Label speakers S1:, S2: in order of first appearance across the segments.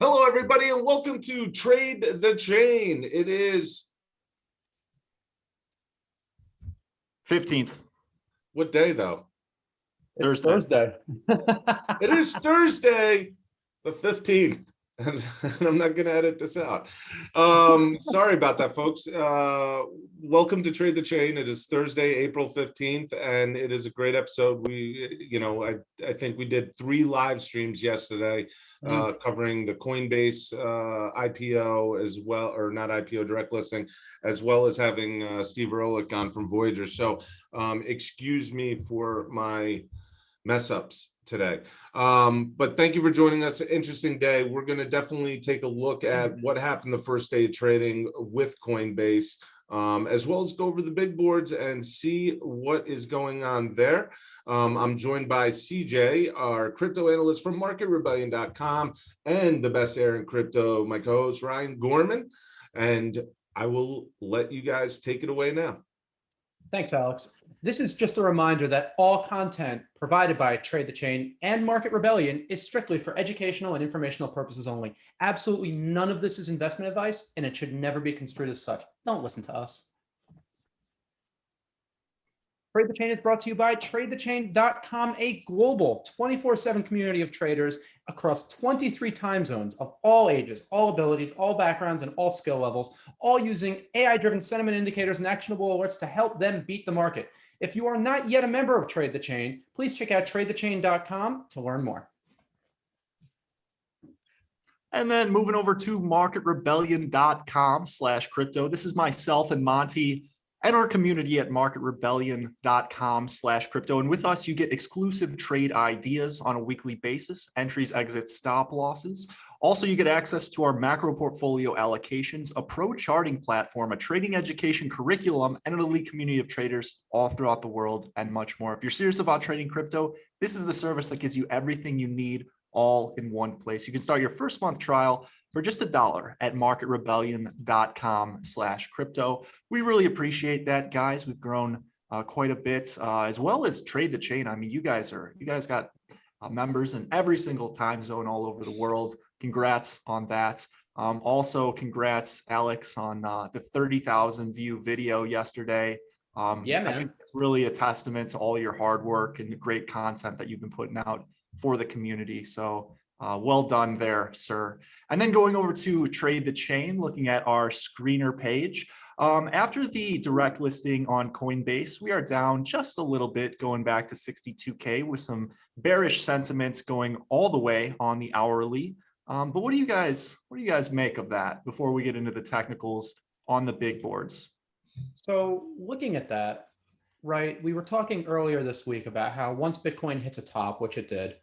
S1: Hello, everybody, and welcome to Trade the Chain. It is
S2: 15th.
S1: what day, though?
S3: It's Thursday.
S1: It is Thursday, the 15th. And I'm not going to edit this out. Sorry about that, folks. Welcome to Trade the Chain. It is Thursday, April 15th, and it is a great episode. I think we did 3 live streams yesterday covering the Coinbase IPO as well, or not IPO, direct listing, as well as having Steve Ehrlich on from Voyager. So excuse me for my mess ups today, but thank you for joining us. An interesting day. We're going to definitely take a look at what happened the first day of trading with Coinbase, as well as go over the big boards and see what is going on there. I'm joined by CJ, our crypto analyst from marketrebellion.com, and the best air in crypto, my co-host Ryan Gorman, and I will let you guys take it away now.
S3: Thanks, Alex. This is just a reminder that all content provided by Trade the Chain and Market Rebellion is strictly for educational and informational purposes only. Absolutely none of this is investment advice, and it should never be construed as such. Don't listen to us. Trade the Chain is brought to you by TradeTheChain.com, a global 24/7 community of traders across 23 time zones of all ages, all abilities, all backgrounds, and all skill levels, all using AI-driven sentiment indicators and actionable alerts to help them beat the market. If you are not yet a member of Trade the Chain, please check out TradeTheChain.com to learn more.
S2: And then moving over to marketrebellion.com/crypto. This is myself and Monty and our community at marketrebellion.com/crypto. And with us, you get exclusive trade ideas on a weekly basis, entries, exits, stop losses. Also, you get access to our macro portfolio allocations, a pro charting platform, a trading education curriculum, and an elite community of traders all throughout the world, and much more. If you're serious about trading crypto, this is the service that gives you everything you need all in one place. You can start your first month trial for just $1 at marketrebellion.com/crypto. We really appreciate that, guys. We've grown quite a bit, as well as Trade the Chain. I mean, you guys got members in every single time zone all over the world. Congrats on that. Also, congrats, Alex, on the 30,000 view video yesterday.
S3: Yeah, man.
S2: I think it's really a testament to all your hard work and the great content that you've been putting out for the community. So well done there, sir. And then going over to Trade the Chain, looking at our screener page. After the direct listing on Coinbase, we are down just a little bit, going back to 62K with some bearish sentiments going all the way on the hourly. But what do you guys make of that before we get into the technicals on the big boards?
S3: So looking at that, right, we were talking earlier this week about how once Bitcoin hits a top, which it did,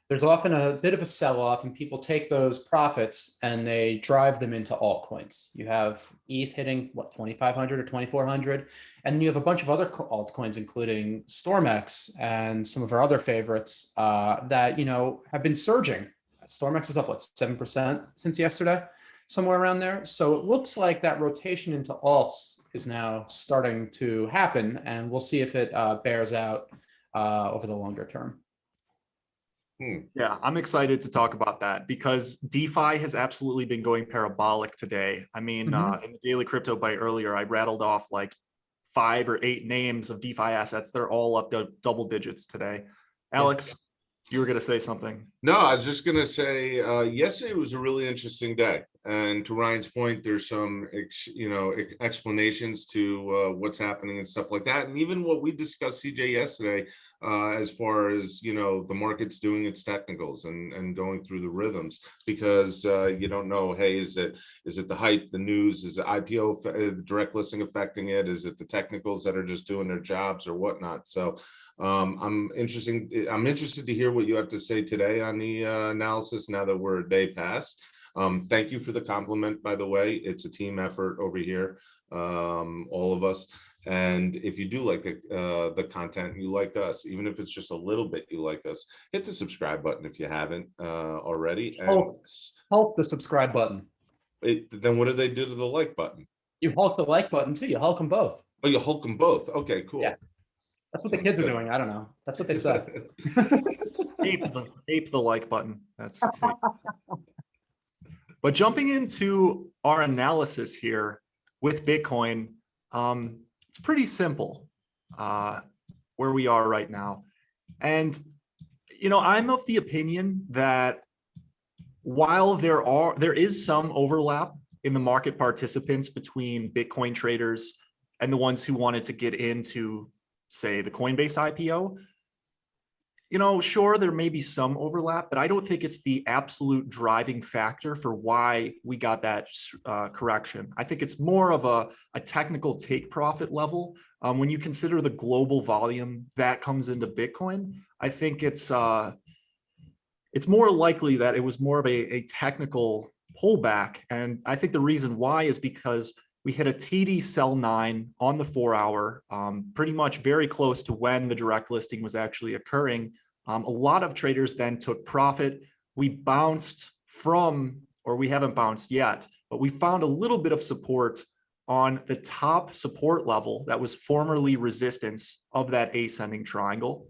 S3: there's often a bit of a sell-off, and people take those profits and they drive them into altcoins. You have ETH hitting, what, 2,500 or 2,400, and then you have a bunch of other altcoins, including StormX and some of our other favorites that, have been surging. StormX is up, what, 7% since yesterday, somewhere around there. So it looks like that rotation into alts is now starting to happen, and we'll see if it bears out over the longer term.
S2: Yeah, I'm excited to talk about that because DeFi has absolutely been going parabolic today. I mean, in the Daily Crypto Bite earlier, I rattled off like 5 or 8 names of DeFi assets. They're all up to double digits today. Alex, you were going to say something.
S1: No, I was just going to say yesterday was a really interesting day. And to Ryan's point, there's some, explanations to what's happening and stuff like that. And even what we discussed, CJ, yesterday, as far as, the market's doing its technicals and going through the rhythms, because you don't know, hey, is it the hype, the news, is the IPO, direct listing affecting it? Is it the technicals that are just doing their jobs or whatnot? So I'm interested to hear what you have to say today on the analysis now that we're a day past. Thank you for the compliment, by the way. It's a team effort over here, all of us. And if you do like the content, you like us, even if it's just a little bit, you like us, hit the subscribe button if you haven't already. And
S3: Hulk the subscribe button.
S1: Then what do they do to the like button?
S3: You Hulk the like button too. You Hulk them both.
S1: Oh, you Hulk them both. Okay, cool.
S3: Yeah. That's what the kids are doing. I don't know. That's what they said.
S2: Ape the like button. That's But jumping into our analysis here with Bitcoin, it's pretty simple where we are right now. And, I'm of the opinion that while there is some overlap in the market participants between Bitcoin traders and the ones who wanted to get into, say, the Coinbase IPO, sure, there may be some overlap, but I don't think it's the absolute driving factor for why we got that correction. I think it's more of a technical take profit level. When you consider the global volume that comes into Bitcoin, I think it's more likely that it was more of a technical pullback. And I think the reason why is because we hit a TD sell 9 on the 4-hour, pretty much very close to when the direct listing was actually occurring. A lot of traders then took profit. We bounced or we haven't bounced yet, but we found a little bit of support on the top support level that was formerly resistance of that ascending triangle.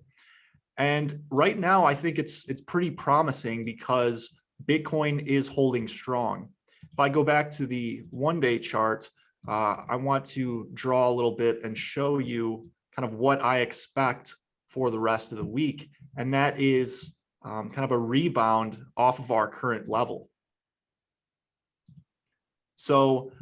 S2: And right now, I think it's pretty promising because Bitcoin is holding strong. If I go back to the one-day chart, I want to draw a little bit and show you kind of what I expect for the rest of the week. And that is kind of a rebound off of our current level. So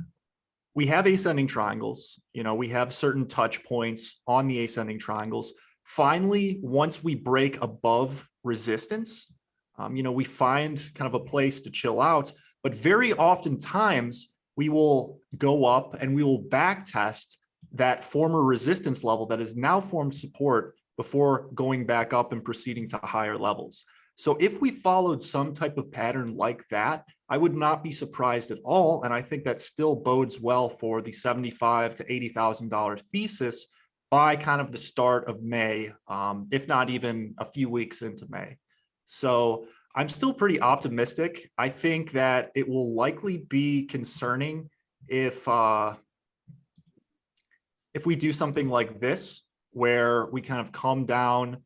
S2: we have ascending triangles, we have certain touch points on the ascending triangles. Finally, once we break above resistance, we find kind of a place to chill out, but very oftentimes we will go up and we will back test that former resistance level that has now formed support before going back up and proceeding to higher levels. So if we followed some type of pattern like that, I would not be surprised at all. And I think that still bodes well for the $75,000 to $80,000 thesis by kind of the start of May, if not even a few weeks into May. So I'm still pretty optimistic. I think that it will likely be concerning if we do something like this, where we kind of come down,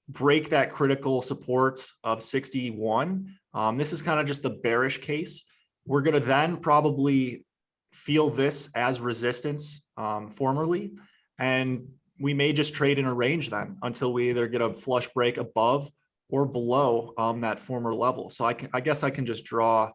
S2: break that critical support of 61. This is kind of just the bearish case. We're going to then probably feel this as resistance formerly, and we may just trade in a range then until we either get a flush break above or below that former level. So I guess I can just draw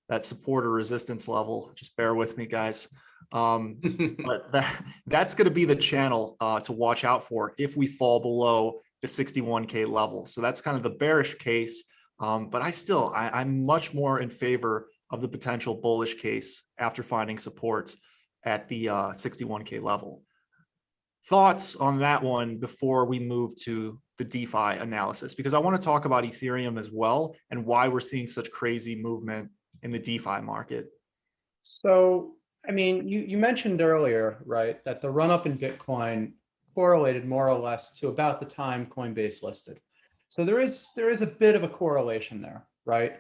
S2: that support or resistance level. Just bear with me, guys. But that's going to be the channel to watch out for if we fall below the 61K level. So that's kind of the bearish case. But I'm much more in favor of the potential bullish case after finding support at the 61K level. Thoughts on that one before we move to the DeFi analysis, because I want to talk about Ethereum as well and why we're seeing such crazy movement in the DeFi market.
S3: So, I mean, you mentioned earlier, right, that the run up in Bitcoin correlated more or less to about the time Coinbase listed. So there is a bit of a correlation there, right?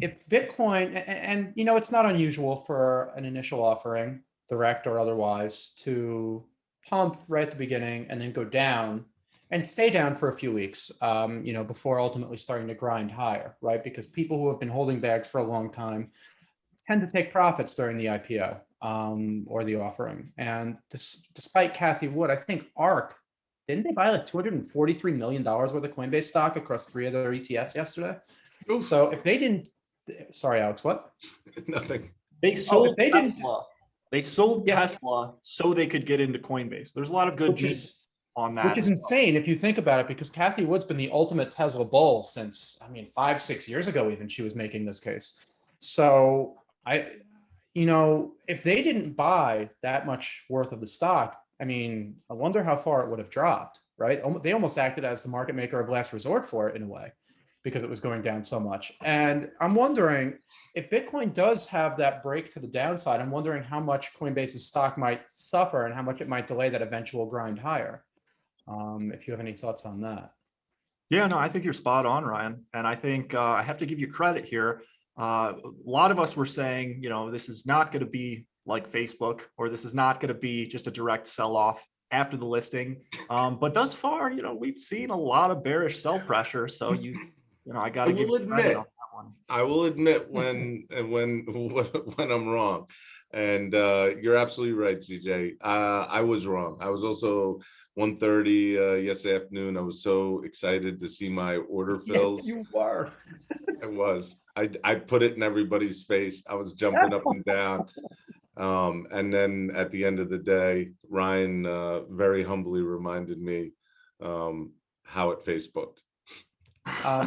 S3: If Bitcoin, and it's not unusual for an initial offering, direct or otherwise, to pump right at the beginning and then go down and stay down for a few weeks, before ultimately starting to grind higher, right? Because people who have been holding bags for a long time tend to take profits during the IPO or the offering. And despite Cathie Wood, I think ARK, didn't they buy like $243 million worth of Coinbase stock across 3 of their ETFs yesterday? Oof. So if they didn't, sorry, Alex, what?
S1: Nothing.
S2: They sold Tesla. They sold Tesla so they could get into Coinbase. There's a lot of good news on that.
S3: Which is insane if you think about it, because Cathie Wood's been the ultimate Tesla bull since, 5-6 years ago, even she was making this case. So if they didn't buy that much worth of the stock, I wonder how far it would have dropped, right? They almost acted as the market maker of last resort for it in a way, because it was going down so much. And I'm wondering if Bitcoin does have that break to the downside, I'm wondering how much Coinbase's stock might suffer and how much it might delay that eventual grind higher. If you have any thoughts on that.
S2: Yeah, no, I think you're spot on, Ryan. And I think I have to give you credit here. A lot of us were saying, this is not going to be like Facebook, or this is not going to be just a direct sell-off after the listing. But thus far, we've seen a lot of bearish sell pressure. So I got to give you credit on that one.
S1: I will admit when I'm wrong, and you're absolutely right, CJ. I was wrong. I was also 1:30 yesterday afternoon. I was so excited to see my order fills.
S3: Yes, you were.
S1: I was. I put it in everybody's face. I was jumping up and down. And then at the end of the day, Ryan very humbly reminded me how it Facebooked.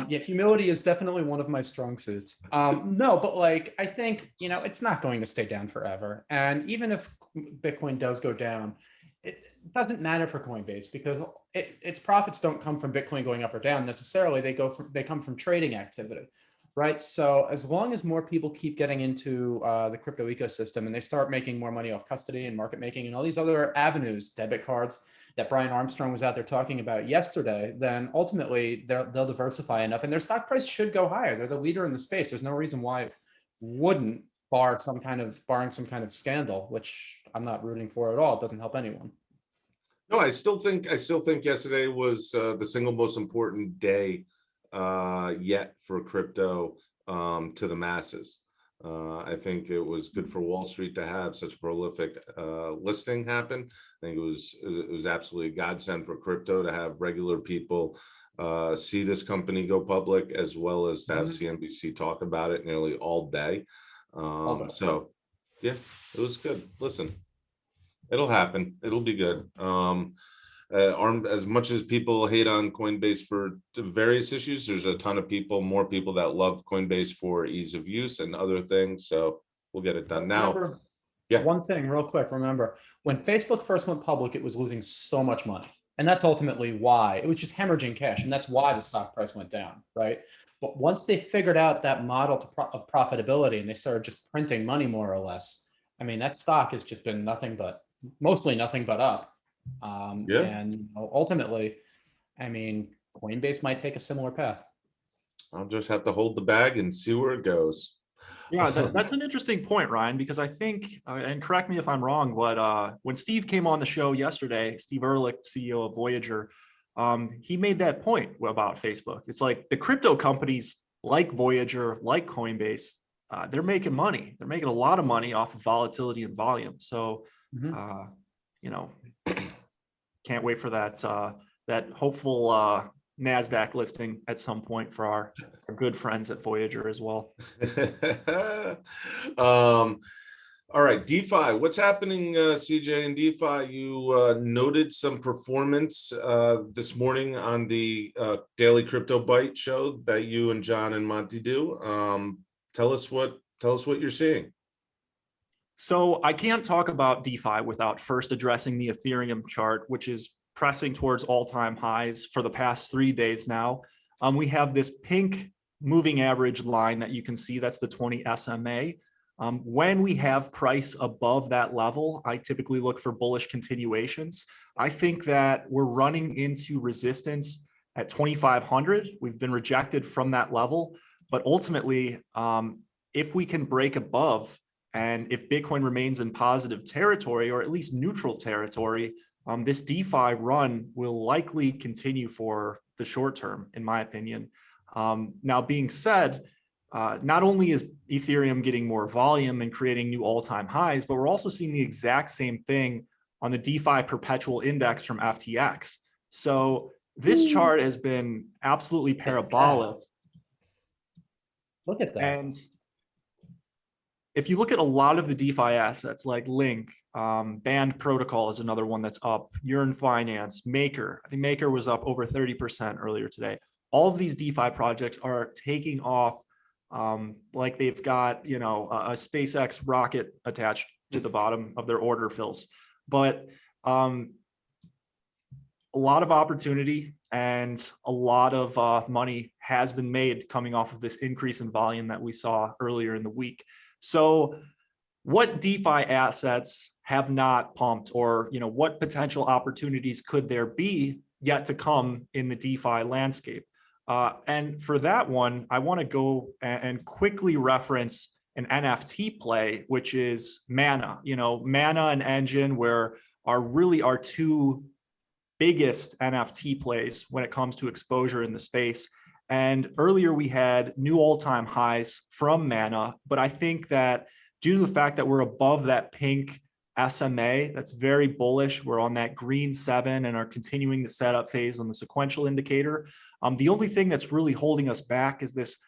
S3: Yeah, humility is definitely one of my strong suits. No, but like, I think, it's not going to stay down forever. And even if Bitcoin does go down, it doesn't matter for Coinbase because its profits don't come from Bitcoin going up or down necessarily. They come from trading activity, right? So as long as more people keep getting into the crypto ecosystem and they start making more money off custody and market making and all these other avenues, debit cards, that Brian Armstrong was out there talking about yesterday, then ultimately they'll diversify enough and their stock price should go higher. They're the leader in the space. There's no reason why it wouldn't, barring some kind of scandal, which I'm not rooting for at all. It doesn't help anyone.
S1: No, I still think yesterday was the single most important day yet for crypto to the masses. I think it was good for Wall Street to have such a prolific listing happen. I think it was absolutely a godsend for crypto to have regular people see this company go public, as well as to have CNBC talk about it nearly all day. So yeah, it was good. Listen, it'll happen. It'll be good. As much as people hate on Coinbase for various issues, there's a ton of more people that love Coinbase for ease of use and other things. So we'll get it done now.
S3: Remember,
S1: Yeah.
S3: one thing real quick, remember, when Facebook first went public, it was losing so much money. And that's ultimately why it was just hemorrhaging cash. And that's why the stock price went down, right? But once they figured out that model of profitability and they started just printing money more or less, I mean, that stock has just been mostly nothing but up.
S1: Yeah.
S3: And ultimately, I mean, Coinbase might take a similar path.
S1: I'll just have to hold the bag and see where it goes.
S2: Yeah, that's an interesting point, Ryan, because I think, and correct me if I'm wrong, but when Steve came on the show yesterday, Steve Ehrlich, CEO of Voyager, he made that point about Facebook. It's like the crypto companies like Voyager, like Coinbase, they're making money. They're making a lot of money off of volatility and volume. So, can't wait for that hopeful NASDAQ listing at some point for our good friends at Voyager as well.
S1: All right, DeFi. What's happening, CJ, in DeFi? You noted some performance this morning on the Daily Crypto Bite show that you and John and Monty do. Tell us what you're seeing.
S2: So I can't talk about DeFi without first addressing the Ethereum chart, which is pressing towards all-time highs for the past 3 days now. We have this pink moving average line that you can see. That's the 20 SMA. When we have price above that level, I typically look for bullish continuations. I think that we're running into resistance at 2,500. We've been rejected from that level, but ultimately, if we can break above, and if Bitcoin remains in positive territory, or at least neutral territory, this DeFi run will likely continue for the short term, in my opinion. Now, being said, not only is Ethereum getting more volume and creating new all-time highs, but we're also seeing the exact same thing on the DeFi perpetual index from FTX. So this chart has been absolutely parabolic.
S3: Look at that.
S2: And if you look at a lot of the DeFi assets like Link, Band Protocol is another one that's up, Yearn Finance, Maker. I think Maker was up over 30% earlier today. All of these DeFi projects are taking off like they've got, a SpaceX rocket attached to the bottom of their order fills. But a lot of opportunity and a lot of money has been made coming off of this increase in volume that we saw earlier in the week. So what DeFi assets have not pumped, or what potential opportunities could there be yet to come in the DeFi landscape? And for that one, I want to go and quickly reference an NFT play, which is Mana. Mana and Engine, where are our two biggest NFT plays when it comes to exposure in the space. And earlier we had new all-time highs from Mana, but I think that due to the fact that we're above that pink SMA, that's very bullish. We're on that green 7 and are continuing the setup phase on the sequential indicator. The only thing that's really holding us back is this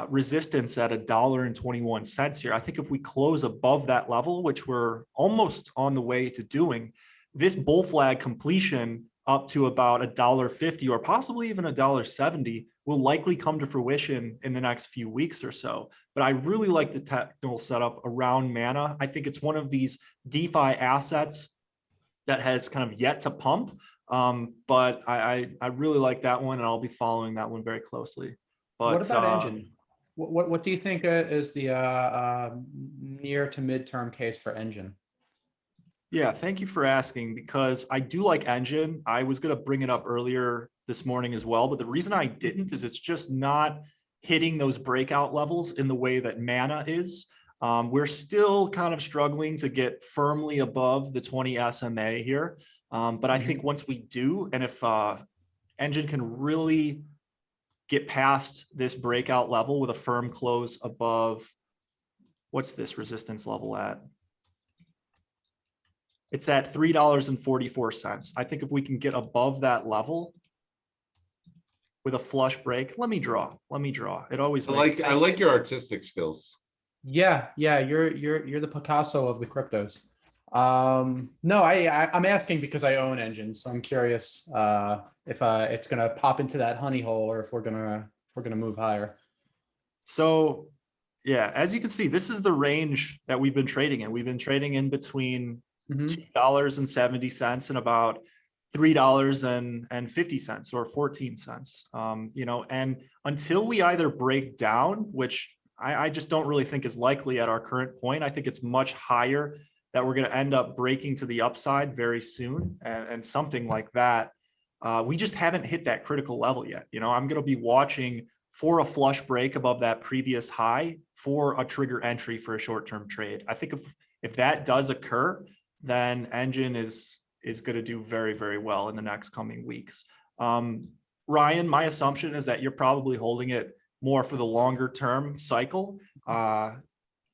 S2: resistance at $1.21 here. I think if we close above that level, which we're almost on the way to doing, this bull flag completion up to about $1.50 or possibly even $1.70 will likely come to fruition in the next few weeks or so. But I really like the technical setup around Mana. I think it's one of these DeFi assets that has kind of yet to pump. But I really like that one, and I'll be following that one very closely. But
S3: what about Engine? What do you think is the near to midterm case for Engine?
S2: Yeah, thank you for asking, because I do like Engine. I was going to bring it up earlier this morning as well, but the reason I didn't is it's just not hitting those breakout levels in the way that Mana is. We're still kind of struggling to get firmly above the 20 SMA here. But I think once we do, and if Engine can really get past this breakout level with a firm close above, what's this resistance level at? It's at $3.44. I think if we can get above that level with a flush break, let me draw. It always makes
S1: I like your artistic skills.
S3: Yeah, you're the Picasso of the cryptos. No, I'm asking because I own Engine, so I'm curious if it's gonna pop into that honey hole or if we're gonna move higher.
S2: So yeah, as you can see, this is the range that we've been trading in. We've been trading in between $2.70 and about $3.50 or 14 cents. And until we either break down, which I just don't really think is likely at our current point, I think it's much higher that we're going to end up breaking to the upside very soon, and something like that. We just haven't hit that critical level yet. I'm going to be watching for a flush break above that previous high for a trigger entry for a short-term trade. I think if that does occur, then Engine is going to do very, very well in the next coming weeks. Ryan, my assumption is that you're probably holding it more for the longer term cycle.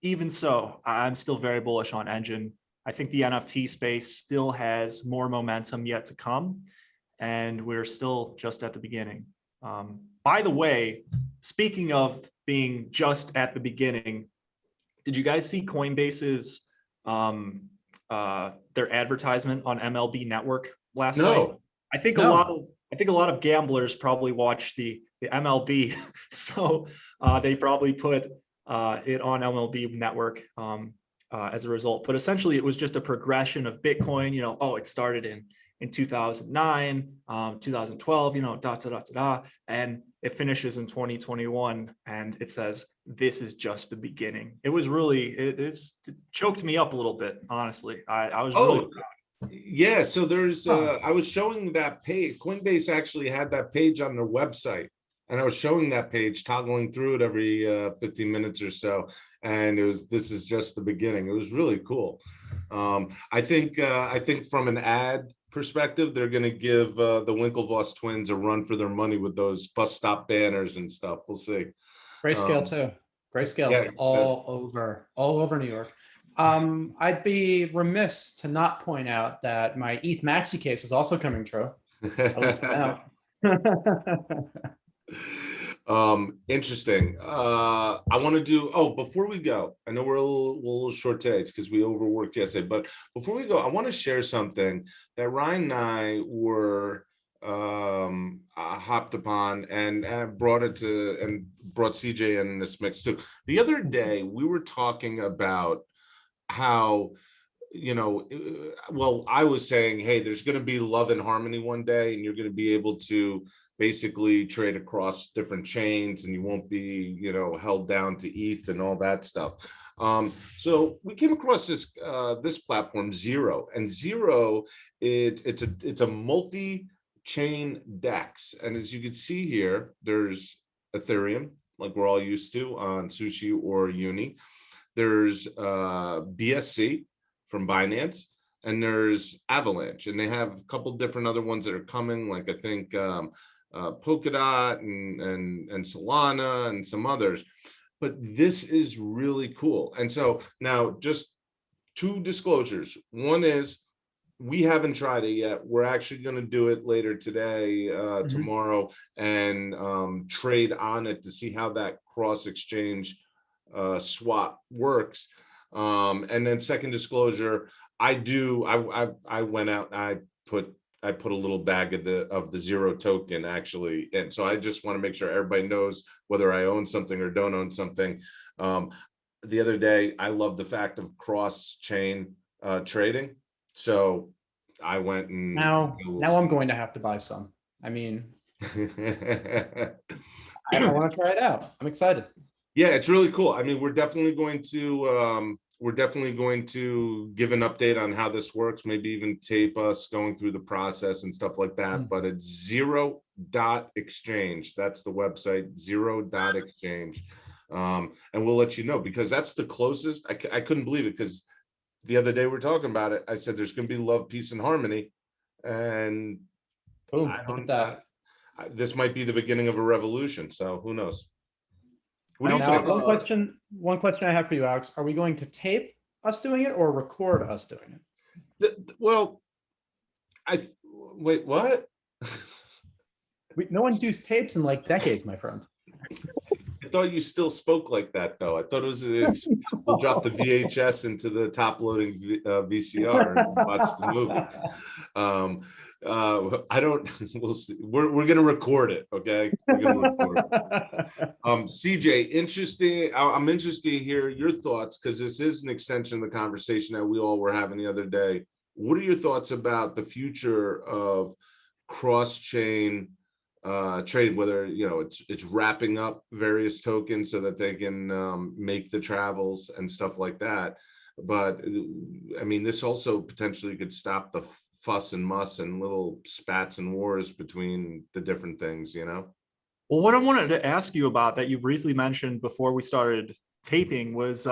S2: Even so, I'm still very bullish on Engine. I think the NFT space still has more momentum yet to come, and we're still just at the beginning. By the way, speaking of being just at the beginning, did you guys see Coinbase's their advertisement on MLB Network last night? I think a lot of gamblers probably watch the MLB, so they probably put it on MLB Network as a result. But essentially, it was just a progression of Bitcoin. It started in 2009, 2012. And it finishes in 2021, and it says this is just the beginning. It was really it choked me up a little bit, honestly. I was really proud.
S1: Yeah, so there's I was showing that page. Coinbase actually had that page on their website, and I was showing that page, toggling through it every 15 minutes or so, and this is just the beginning. It was really cool. I think from an ad perspective, they're going to give the Winklevoss twins a run for their money with those bus stop banners and stuff. We'll see.
S3: Grayscale too. Grayscale
S1: Yeah,
S3: all over New York. I'd be remiss to not point out that my ETH Maxi case is also coming true. At least for now.
S1: Interesting. I want to do, before we go, I know we're a little short today. It's because we overworked yesterday, but before we go, I want to share something that Ryan and I were hopped upon and brought CJ in this mix too. The other day, we were talking about how, I was saying, hey, there's going to be love and harmony one day, and you're going to be able to basically trade across different chains, and you won't be, held down to ETH and all that stuff. So we came across this platform, Zero, and Zero, it's a multi-chain DEX, and as you can see here, there's Ethereum, like we're all used to on Sushi or Uni. There's BSC from Binance, and there's Avalanche, and they have a couple different other ones that are coming, like I think Polkadot and Solana and some others. But this is really cool. And so now just two disclosures. One is we haven't tried it yet. We're actually going to do it later today, tomorrow, and trade on it to see how that cross exchange swap works. And then second disclosure, I went out and I put a little bag of the zero token actually, and so I just want to make sure everybody knows whether I own something or don't own something. The other day, I love the fact of cross chain trading, so I went and
S3: Now I'm going to have to buy some. I mean, I want to try it out. I'm excited.
S1: Yeah, it's really cool. I mean, we're definitely going to give an update on how this works, maybe even tape us going through the process and stuff like that. But it's zero.exchange. That's the website, zero.exchange. And we'll let you know, because that's the closest. I couldn't believe it, because the other day we were talking about it. I said there's going to be love, peace, and harmony. And
S3: Boom, look at that.
S1: This might be the beginning of a revolution. So who knows? What do you
S3: Now,
S1: think?
S3: one question I have for you, Alex. Are we going to tape us doing it or record us doing it?
S1: Well, wait, what?
S3: No one's used tapes in like decades, my friend.
S1: I thought you still spoke like that, though. I thought it was we'll drop the VHS into the top loading VCR and watch the movie. I don't. We'll see. We're gonna record it, okay? We're gonna record it. CJ, interesting. I'm interested to hear your thoughts, because this is an extension of the conversation that we all were having the other day. What are your thoughts about the future of cross-chain trade, whether it's wrapping up various tokens so that they can make the travels and stuff like that? But I mean, this also potentially could stop the fuss and muss and little spats and wars between the different things.
S2: Well, what I wanted to ask you about that you briefly mentioned before we started taping was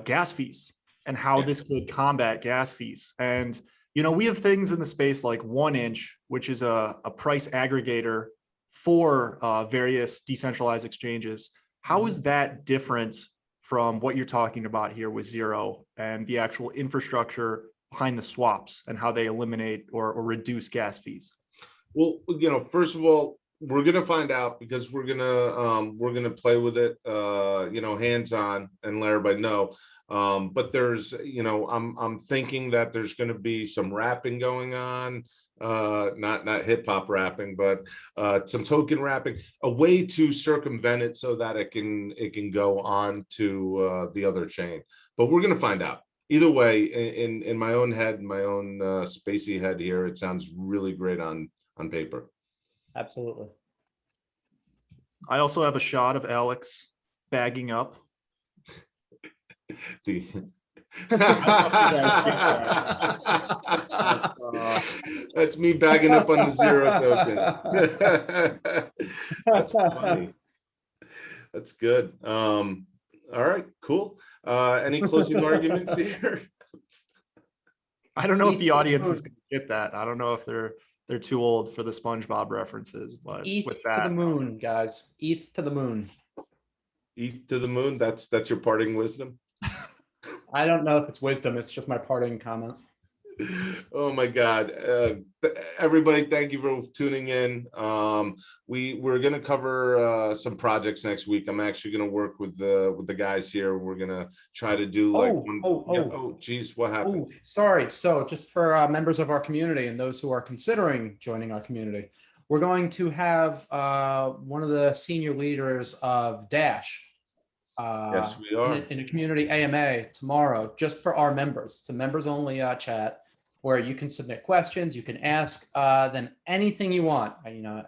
S2: gas fees and how this could combat gas fees. And we have things in the space like 1inch, which is a price aggregator for various decentralized exchanges. How is that different from what you're talking about here with Zero and the actual infrastructure behind the swaps and how they eliminate or reduce gas fees?
S1: Well, first of all, we're gonna find out, because we're gonna play with it, hands-on, and let everybody know. But there's, I'm thinking that there's going to be some rapping going on, not hip hop rapping, but some token rapping, a way to circumvent it so that it can go on to the other chain. But we're going to find out. Either way, in my own head, my own spacey head here, it sounds really great on paper.
S3: Absolutely.
S2: I also have a shot of Alex bagging up.
S1: That's me bagging up on the Zero token. That's funny. That's good. All right, cool. Any closing arguments here?
S2: I don't know if the audience is going to get that. I don't know if they're too old for the SpongeBob references, but
S3: ETH
S2: with that,
S3: to the moon, guys. ETH to the moon.
S1: ETH to the moon. That's your parting wisdom.
S3: I don't know if it's wisdom. It's just my parting comment.
S1: Oh my God. Everybody, thank you for tuning in. We're going to cover some projects next week. I'm actually going to work with the guys here. We're going to try to do geez, what happened?
S3: Sorry. So just for members of our community and those who are considering joining our community, we're going to have one of the senior leaders of Dash.
S1: Yes, we are
S3: in a community AMA tomorrow, just for our members. It's a members only chat where you can submit questions, you can ask them anything you want, AMA.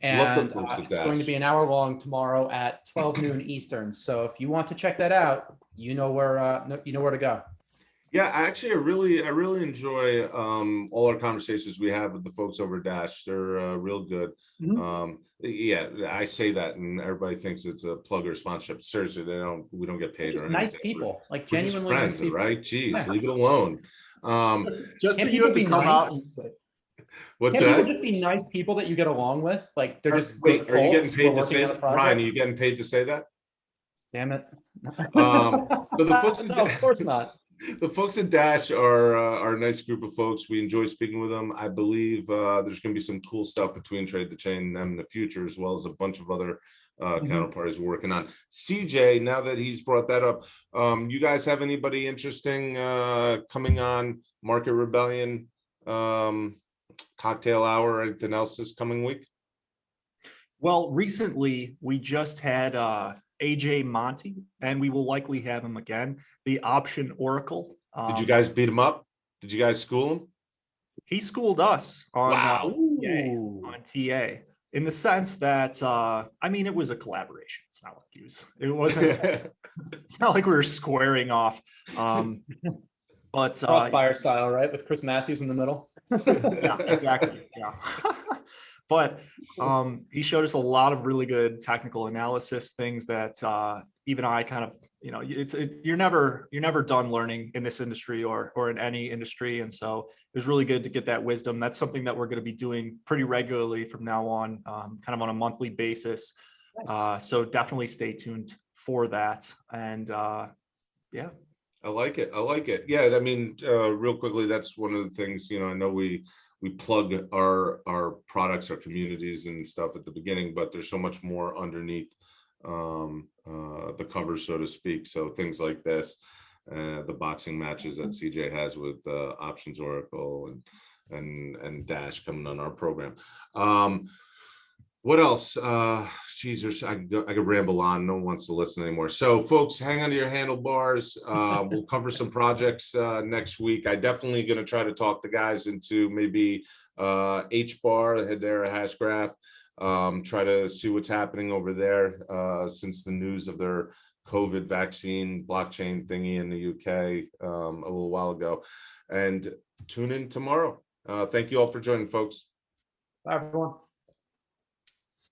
S3: And it's going to be an hour long tomorrow at 12 noon Eastern. So if you want to check that out, you know where to go.
S1: Yeah, actually, I really enjoy all our conversations we have with the folks over Dash. They're real good.
S3: Mm-hmm.
S1: Yeah, I say that, and everybody thinks it's a plug or sponsorship. Seriously, we don't get paid or anything.
S3: Nice people, like genuinely
S1: friends,
S3: nice people.
S1: right? Jeez, leave it alone.
S2: Just that you have to come out and say,
S1: What's
S3: Can't people
S1: that?
S3: just be nice people that you get along with? Like they're just
S1: Wait,
S3: good
S1: are you getting
S3: folks who are
S1: paid to
S3: working
S1: say
S3: on a
S1: that? Ryan, are
S3: project?
S1: you getting paid to say that?
S3: Damn it.
S1: So the folks
S3: No, of course not.
S1: the folks at Dash are a nice group of folks. We enjoy speaking with them. I believe there's going to be some cool stuff between Trade the Chain and them in the future, as well as a bunch of other counterparties we're working on. CJ, now that he's brought that up, you guys have anybody interesting coming on Market Rebellion, cocktail hour, or anything else this coming week?
S2: Well, recently we just had AJ Monty, and we will likely have him again. The option oracle.
S1: Did you guys beat him up? Did you guys school him?
S2: He schooled us on
S1: Wow.
S2: TA in the sense that I mean, it was a collaboration. It's not like it wasn't. It's not like we were squaring off. But
S3: Fire style, right? With Chris Matthews in the middle.
S2: yeah, exactly. Yeah. But he showed us a lot of really good technical analysis, things that even I kind of, you're never done learning in this industry or in any industry. And so it was really good to get that wisdom. That's something that we're going to be doing pretty regularly from now on, kind of on a monthly basis.
S3: Nice.
S2: So definitely stay tuned for that. And yeah.
S1: I like it. I like it. Yeah, I mean, real quickly, that's one of the things, I know we plug our products, our communities and stuff at the beginning, but there's so much more underneath the cover, so to speak. So things like this, the boxing matches that CJ has with Options Oracle and Dash coming on our program. What else? Jesus, I could ramble on. No one wants to listen anymore. So, folks, hang on to your handlebars. We'll cover some projects next week. I definitely going to try to talk the guys into maybe HBAR, the Hedera hash graph. Try to see what's happening over there since the news of their COVID vaccine blockchain thingy in the UK a little while ago. And tune in tomorrow. Thank you all for joining, folks.
S3: Bye, everyone.